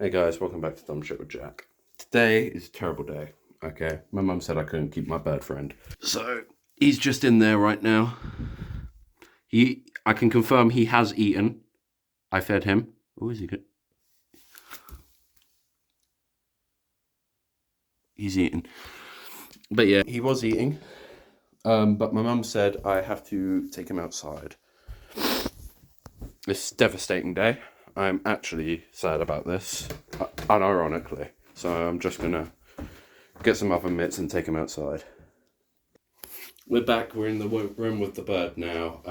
Hey guys, welcome back to Dumb Shit with Jack. Today is a terrible day, okay? My mum said I couldn't keep my bird friend. So, he's just in there right now. I can confirm he has eaten. I fed him. Oh, is he good? He's eating. But yeah, he was eating. But my mum said I have to take him outside. It's a devastating day. I'm actually sad about this, unironically. So I'm just gonna get some other mitts and take him outside. We're back, we're in the room with the bird now.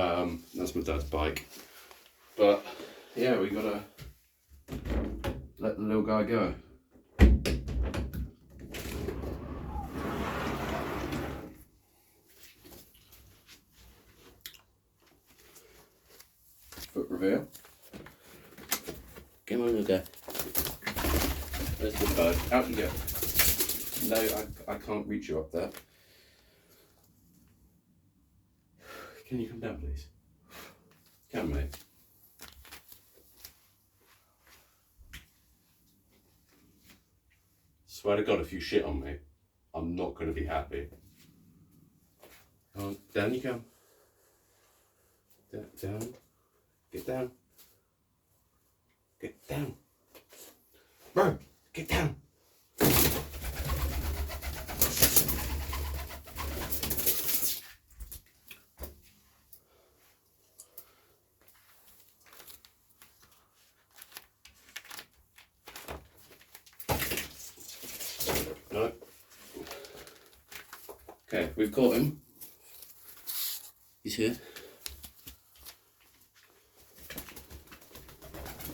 That's my dad's bike. But yeah, we gotta let the little guy go. Foot reveal. Come on, little guy. There's the bird. Out you go. No, I can't reach you up there. Can you come down, please? Come, mate. Swear to God, if you shit on me, I'm not going to be happy. Come on, down you come. Down. Get down. Get down. Bro, get down. No. Okay, we've caught him. He's here.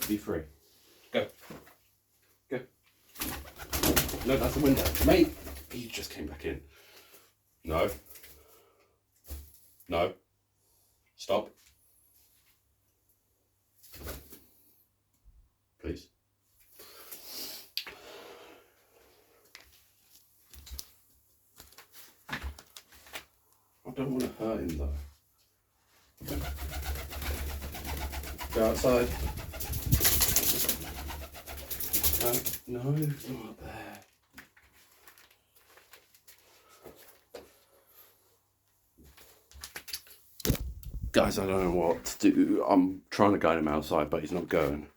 Be free. Go. Go. No, that's the window. Mate! He just came back in. No. No. Stop. Please. I don't want to hurt him though. Go outside. No, not there. Guys, I don't know what to do. I'm trying to guide him outside, but he's not going.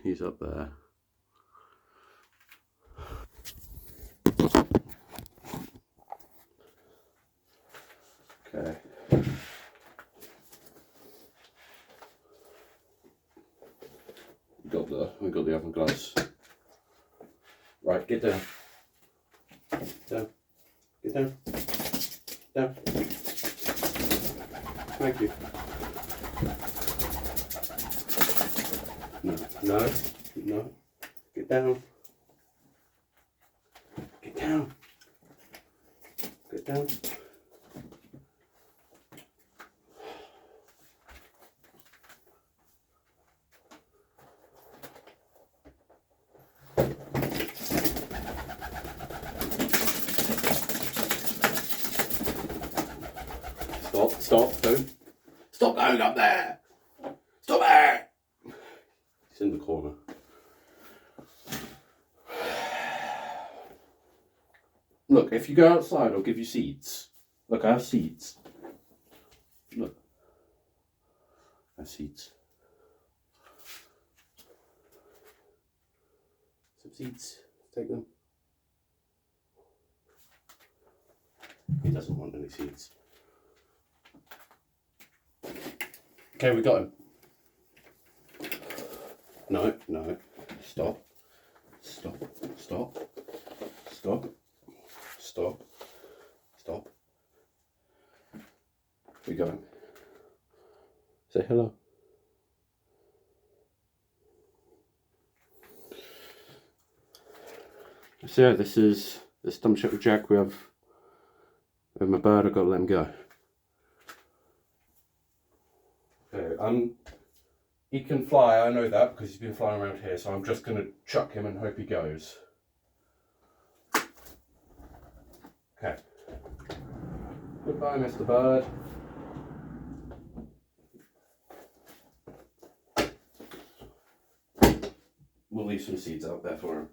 He's up there. Okay. We got the other glass. Right, get down. Down. Get down. Down. Thank you. No. Get down. Get down. Get down. Stop, don't. Stop going up there! Stop it! He's in the corner. Look, if you go outside, I'll give you seeds. Look, I have seeds. Look. I have seeds. Some seeds. Take them. He doesn't want any seeds. Okay, we got him. No. Stop. We got him. Say hello. So yeah, this Dumb Shit with Jack. We have my bird. I've got to let him go. Okay, he can fly, I know that, because he's been flying around here, so I'm just going to chuck him and hope he goes. Okay. Goodbye, Mr. Bird. we'll leave some seeds out there for him.